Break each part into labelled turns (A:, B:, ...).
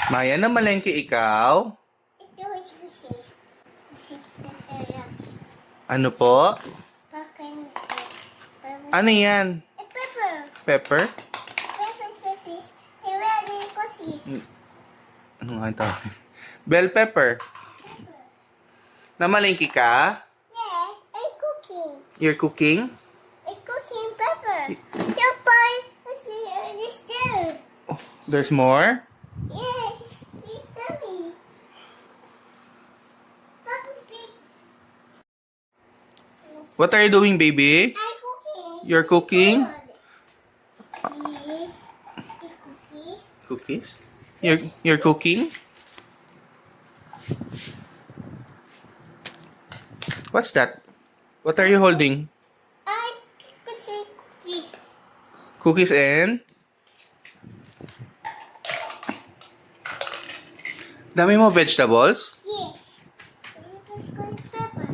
A: Maya na malengke ikaw.
B: Ito is
A: Ano po? Ano yan?
B: pepper.
A: Pepper?
B: Pepper sausage. Ready ko sis.
A: Ano nga ito? Bell pepper. Na malengke ka?
B: Yes, I'm cooking.
A: You're cooking?
B: I'm cooking pepper. Your boy, this too.
A: Oh, there's more?
B: Yes, it's yummy. Papa big.
A: What are you doing, baby?
B: I'm cooking.
A: You're cooking?
B: Yes. Cookies.
A: Cookies? You're cooking? What's that? What are you holding?
B: I could say cookies.
A: Cookies and? Dami mo vegetables?
B: Yes. It's good pepper.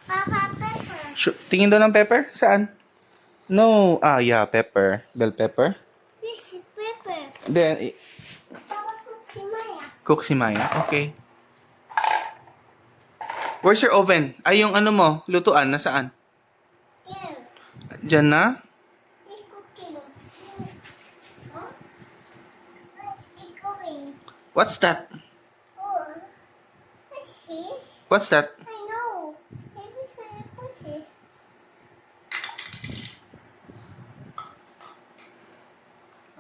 B: Papa pepper.
A: Tingin daw ng pepper? Saan? No. Ah, yeah, pepper. Bell pepper.
B: This is pepper.
A: Then,
B: Papa cookie Maya.
A: cook si Maya. Okay. Where's your oven? Ay, yung ano mo, lutuan, nasaan?
B: Here.
A: Diyan na?
B: It's cooking. Huh? Where's it going?
A: What's that?
B: Oh. What's this?
A: What's that?
B: I know. What's this?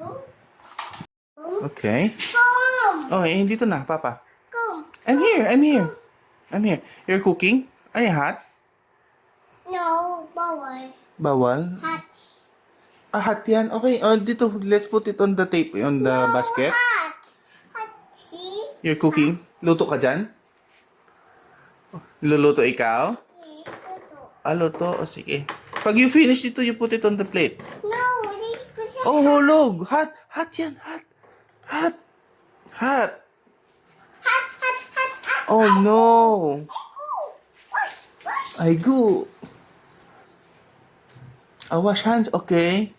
B: Oh. Oh.
A: Okay.
B: Come.
A: Oh, eh, dito na, Papa.
B: Come.
A: I'm here, I'm here. I'm here. You're cooking? Ano yung hot?
B: No, bawal.
A: Bawal?
B: Hot.
A: Ah, hot yan. Okay, oh, dito, let's put it on the tape, on the
B: No,
A: basket.
B: hot. Hot. See?
A: You're cooking? Luto ka dyan? Luluto ikaw?
B: Yes, ito.
A: Ah, luto. O, sige. Pag you finish dito, you put it on the plate.
B: No, this is
A: Oh, hulog. Hot. Hot yan. Hot. Hot. Hot.
B: hot, hot, hot, hot.
A: Oh, no.
B: Wash, wash.
A: I go. Wash hands. Okay.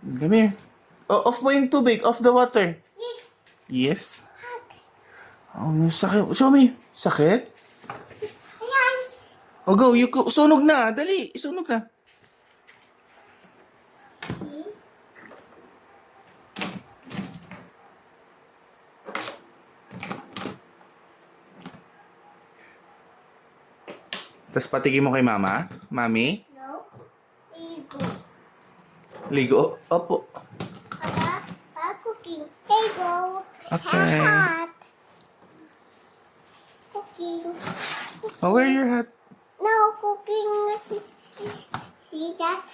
A: Come here. Oh, off mo yung tubig. Off the water.
B: Yes,
A: Yes.
B: hot.
A: Oh, sakit. Show me. Sakit?
B: Ayan.
A: Oh, go. Sunog na. Dali. Isunog na.
B: See?
A: Tapos patigin mo kay mama. Mami.
B: No. Ego.
A: Ligo. Opo.
B: Papa, cooking. Hey, go.
A: Okay.
B: Hot. Cooking.
A: Oh, where your hat?
B: No, cooking. See that?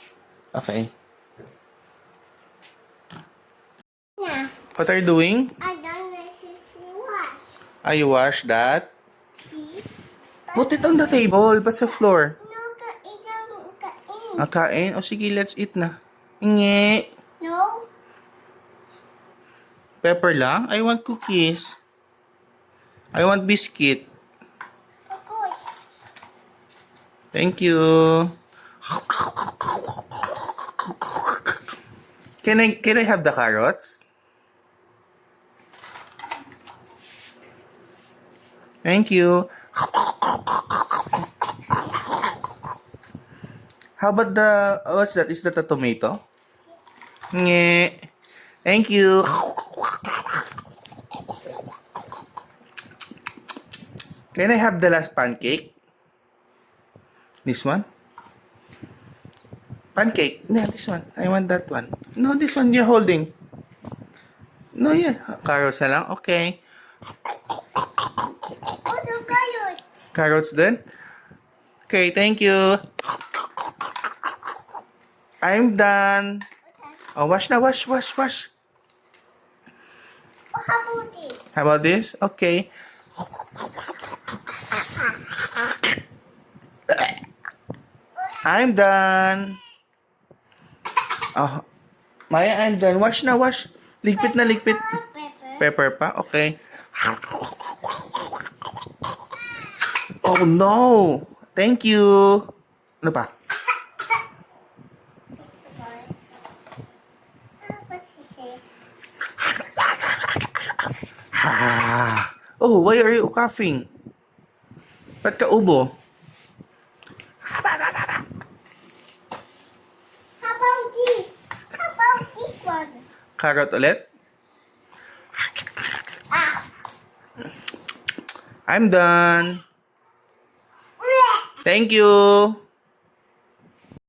A: Okay.
B: Nah.
A: What are you doing?
B: I done this wash.
A: You wash that?
B: See?
A: Put it on the table. Ba't sa floor?
B: No, kain.
A: Kain? O sige, let's eat na. Nge.
B: No.
A: Pepper lang? I want cookies. I want biscuit.
B: Of course.
A: Thank you. Can I have the carrots? Thank you. How about the what's that? Is that a tomato? Nge. Thank you. Can I have the last pancake? This one? Pancake. No, this one. I want that one. No, this one you're holding. No, yeah. Carrots na lang. Okay.
B: Also, carrots.
A: Carrots din? Okay, thank you. I'm done. Oh, wash na. Wash.
B: Oh, how about this?
A: How about this? Okay. I'm done. Oh, Maya, I'm done. Wash na, wash. Ligpit na, ligpit.
B: Pepper.
A: Pepper pa? Okay. Oh, no. Thank you. Ano pa?
B: What's he say?
A: Oh, why are you coughing? Ba't ka ubo?
B: How about this? How about this one?
A: Carrot ulit?
B: Ah.
A: I'm done.
B: Bleh.
A: Thank you.